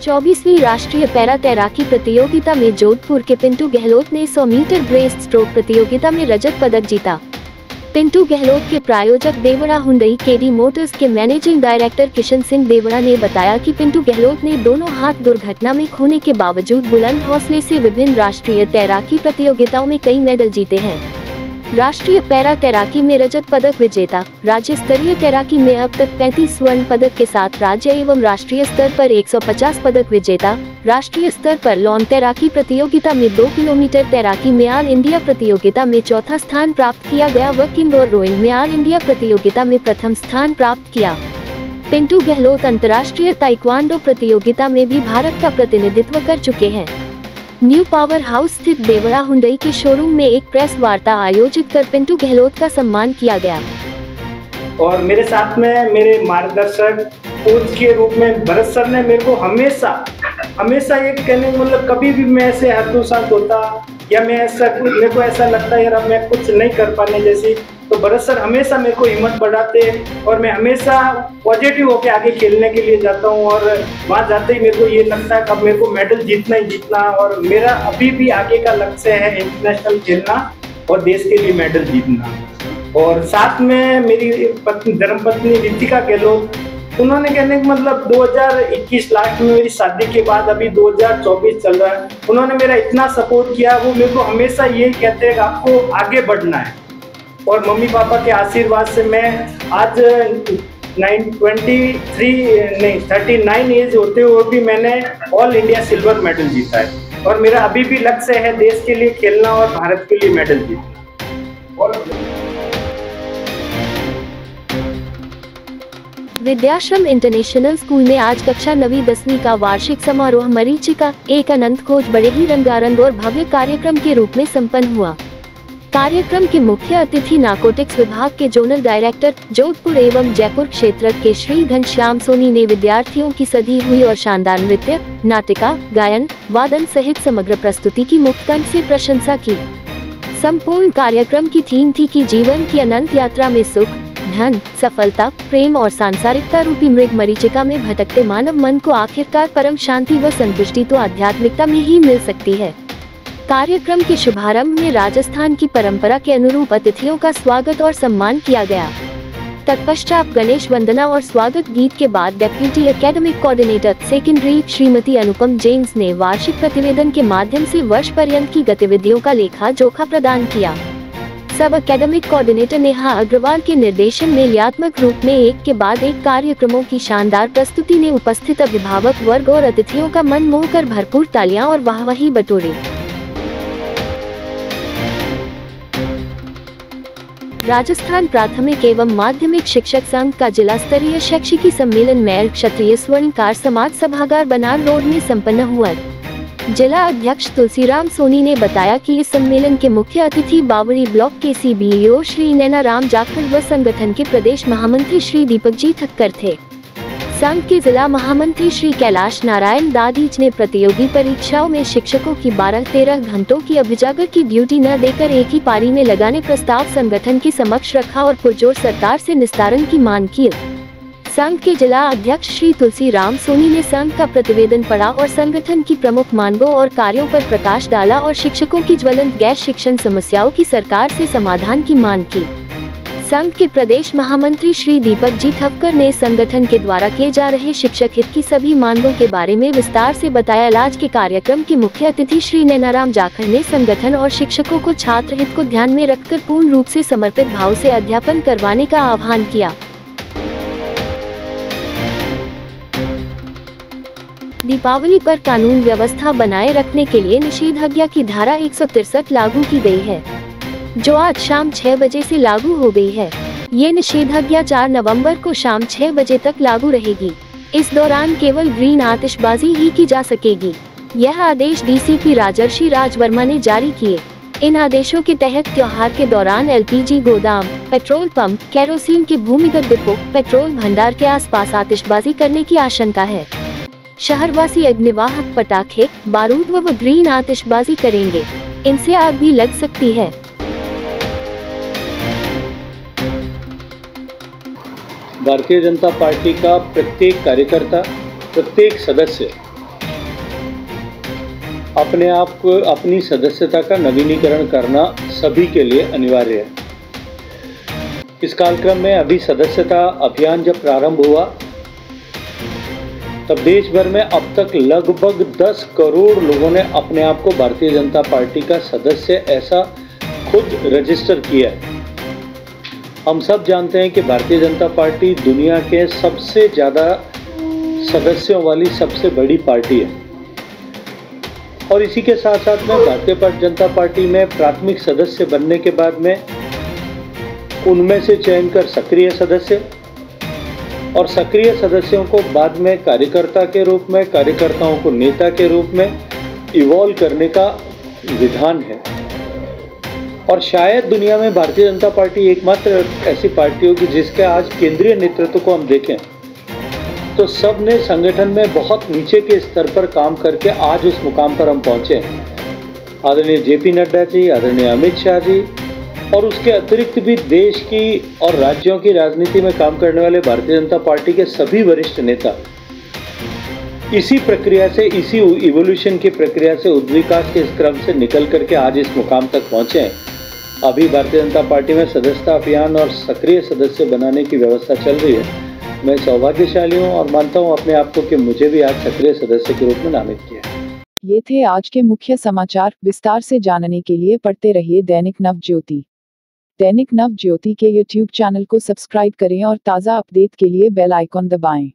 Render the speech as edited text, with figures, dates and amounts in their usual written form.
24वीं राष्ट्रीय पैरा तैराकी प्रतियोगिता में जोधपुर के पिंटू गहलोत ने 100 मीटर ब्रेस्ट स्ट्रोक प्रतियोगिता में रजत पदक जीता। पिंटू गहलोत के प्रायोजक देवड़ा हुंडई केडी मोटर्स के मैनेजिंग डायरेक्टर किशन सिंह देवड़ा ने बताया कि पिंटू गहलोत ने दोनों हाथ दुर्घटना में खोने के बावजूद बुलंद हौसले से विभिन्न राष्ट्रीय तैराकी प्रतियोगिताओं में कई मेडल जीते हैं। राष्ट्रीय पैरा तैराकी में रजत पदक विजेता, राज्य स्तरीय तैराकी में अब तक 35 स्वर्ण पदक के साथ राज्य एवं राष्ट्रीय स्तर पर 150 पदक विजेता, राष्ट्रीय स्तर पर लॉन तैराकी प्रतियोगिता में 2 किलोमीटर तैराकी में ऑल इंडिया प्रतियोगिता में चौथा स्थान प्राप्त किया गया व इंडोर रोइंग में ऑल इंडिया प्रतियोगिता में प्रथम स्थान प्राप्त किया। पिंटू गहलोत अंतर्राष्ट्रीय ताइक्वांडो प्रतियोगिता में भी भारत का प्रतिनिधित्व कर चुके हैं। न्यू पावर हाउस स्थित देवड़ा हुंडई के शोरूम में एक प्रेस वार्ता आयोजित कर पिंटू गहलोत का सम्मान किया गया। और मेरे साथ में मेरे मार्गदर्शक कोच के रूप में भरत सर ने मेरे को हमेशा ये कहने मतलब कभी भी मैं ऐसे हतोत्साहित होता या मेरे को ऐसा लगता है यार अब मैं कुछ नहीं कर पाने जैसी, तो भरत सर हमेशा मेरे को हिम्मत बढ़ाते और मैं हमेशा पॉजिटिव होकर आगे खेलने के लिए जाता हूँ। और वहाँ जाते ही मेरे को ये लगता है कि अब मेरे को मेडल जीतना ही जीतना, और मेरा अभी भी आगे का लक्ष्य है इंटरनेशनल खेलना और देश के लिए मेडल जीतना। और साथ में मेरी धर्मपत्नी रितिका गहलोत, उन्होंने कहने का मतलब 2021 लास्ट में मेरी शादी के बाद अभी 2024 चल रहा है, उन्होंने मेरा इतना सपोर्ट किया। वो मेरे को हमेशा ये कहते हैं कि आपको आगे बढ़ना है। और मम्मी पापा के आशीर्वाद से मैं आज 39 एज होते हुए भी मैंने ऑल इंडिया सिल्वर मेडल जीता है। और मेरा अभी भी लक्ष्य है देश के लिए खेलना और भारत के लिए मेडल जीतना। और विद्याश्रम इंटरनेशनल स्कूल में आज कक्षा 9वीं 10वीं का वार्षिक समारोह मरीचिका एक अनंत खोज बड़े ही रंगारंग और भव्य कार्यक्रम के रूप में संपन्न हुआ। कार्यक्रम के मुख्य अतिथि नारकोटिक्स विभाग के जोनल डायरेक्टर जोधपुर एवं जयपुर क्षेत्र के श्री घनश्याम सोनी ने विद्यार्थियों की सधी हुई और शानदार नृत्य, नाटिका, गायन, वादन सहित समग्र प्रस्तुति की मुक्त कंठ से प्रशंसा की। संपूर्ण कार्यक्रम की थीम थी कि जीवन की अनंत यात्रा में सुख, धन, सफलता, प्रेम और सांसारिकता रूपी मृग मरीचिका में भटकते मानव मन को आखिरकार परम शांति व संतुष्टि तो आध्यात्मिकता में ही मिल सकती है। कार्यक्रम के शुभारंभ में राजस्थान की परंपरा के अनुरूप अतिथियों का स्वागत और सम्मान किया गया। तत्पश्चात गणेश वंदना और स्वागत गीत के बाद deputy academic coordinator secondary Shrimati Anupam James ने वार्षिक प्रतिवेदन के माध्यम से वर्ष पर्यंत की गतिविधियों का लेखा जोखा प्रदान किया। सब एकेडमिक कोऑर्डिनेटर नेहा अग्रवाल के निर्देशन में क्रियात्मक रूप में एक के बाद एक कार्यक्रमों की शानदार प्रस्तुति ने उपस्थित अभिभावक वर्ग और अतिथियों का मन मोह कर भरपूर तालियां और वाहवाही बटोरी। राजस्थान प्राथमिक एवं माध्यमिक शिक्षक संघ का जिला स्तरीय शैक्षिकी सम्मेलन मेयर क्षत्रिय स्वर्णकार समाज सभागार बनार रोड में संपन्न हुआ। जिला अध्यक्ष तुलसीराम सोनी ने बताया कि इस सम्मेलन के मुख्य अतिथि बावड़ी ब्लॉक के CBO श्री नैनाराम जाखड़ व संगठन के प्रदेश महामंत्री श्री दीपक जी ठक्कर थे। संघ के जिला महामंत्री श्री कैलाश नारायण दादीज ने प्रतियोगी परीक्षाओं में शिक्षकों की 12-13 घंटों की अभिजागर की ड्यूटी न देकर एक ही पारी में लगाने प्रस्ताव संगठन के समक्ष रखा और पुरजोर सरकार से निस्तारण की मांग की। संघ के जिला अध्यक्ष श्री तुलसीराम सोनी ने संघ का प्रतिवेदन पढ़ा और संगठन की प्रमुख मांगों और कार्यों पर प्रकाश डाला और शिक्षकों की ज्वलंत गैर शिक्षण समस्याओं की सरकार से समाधान की मांग की। संघ के प्रदेश महामंत्री श्री दीपक जी ठक्कर ने संगठन के द्वारा किए जा रहे शिक्षक हित की सभी मांगों के बारे में विस्तार से बताया। आज के कार्यक्रम के मुख्य अतिथि श्री नैनाराम जाखड़ ने संगठन और शिक्षकों को छात्र हित को ध्यान में रखकर पूर्ण रूप से समर्पित भाव से अध्यापन करवाने का आह्वान किया। दीपावली पर कानून व्यवस्था बनाए रखने के लिए निषेधाज्ञा की धारा 163 लागू की गई है, जो आज शाम 6 बजे से लागू हो गई है। ये निषेधाज्ञा 4 नवंबर को शाम 6 बजे तक लागू रहेगी। इस दौरान केवल ग्रीन आतिशबाजी ही की जा सकेगी। यह आदेश DCP राजर्षि राज वर्मा ने जारी किए। इन आदेशों के तहत त्योहार के दौरान LPG गोदाम, पेट्रोल पंप, केरोसिन के भूमिगत डिपो, पेट्रोल भंडार के आसपास आतिशबाजी करने की आशंका है। शहरवासी अग्निवाहक पटाखे, बारूद व ग्रीन आतिशबाजी करेंगे, इनसे आग भी लग सकती है। भारतीय जनता पार्टी का प्रत्येक कार्यकर्ता, प्रत्येक सदस्य अपने आप को अपनी सदस्यता का नवीनीकरण करना सभी के लिए अनिवार्य है। इस कार्यक्रम में अभी सदस्यता अभियान जब प्रारंभ हुआ तब देश भर में अब तक लगभग 10 करोड़ लोगों ने अपने आप को भारतीय जनता पार्टी का सदस्य ऐसा खुद रजिस्टर किया है। हम सब जानते हैं कि भारतीय जनता पार्टी दुनिया के सबसे ज़्यादा सदस्यों वाली सबसे बड़ी पार्टी है और इसी के साथ साथ में भारतीय जनता पार्टी में प्राथमिक सदस्य बनने के बाद में उनमें से चयन कर सक्रिय सदस्य और सक्रिय सदस्यों को बाद में कार्यकर्ता के रूप में, कार्यकर्ताओं को नेता के रूप में इवॉल्व करने का विधान है। और शायद दुनिया में भारतीय जनता पार्टी एकमात्र ऐसी पार्टी होगी जिसके आज केंद्रीय नेतृत्व को हम देखें तो सब ने संगठन में बहुत नीचे के स्तर पर काम करके आज उस मुकाम पर हम पहुंचे हैं। आदरणीय जेपी नड्डा जी, आदरणीय अमित शाह जी और उसके अतिरिक्त भी देश की और राज्यों की राजनीति में काम करने वाले भारतीय जनता पार्टी के सभी वरिष्ठ नेता इसी प्रक्रिया से, इसी इवोल्यूशन की प्रक्रिया से, उद्विकास के इस क्रम से निकल करके आज इस मुकाम तक पहुंचे हैं। अभी भारतीय जनता पार्टी में सदस्यता अभियान और सक्रिय सदस्य बनाने की व्यवस्था चल रही है। मैं सौभाग्यशाली हूँ और मानता हूँ अपने आप को कि मुझे भी आज सक्रिय सदस्य के रूप में नामित किया। ये थे आज के मुख्य समाचार। विस्तार से जानने के लिए पढ़ते रहिए दैनिक नवज्योति। दैनिक नवज्योति के YouTube चैनल को सब्सक्राइब करें और ताज़ा अपडेट के लिए बेल आइकॉन दबाएं।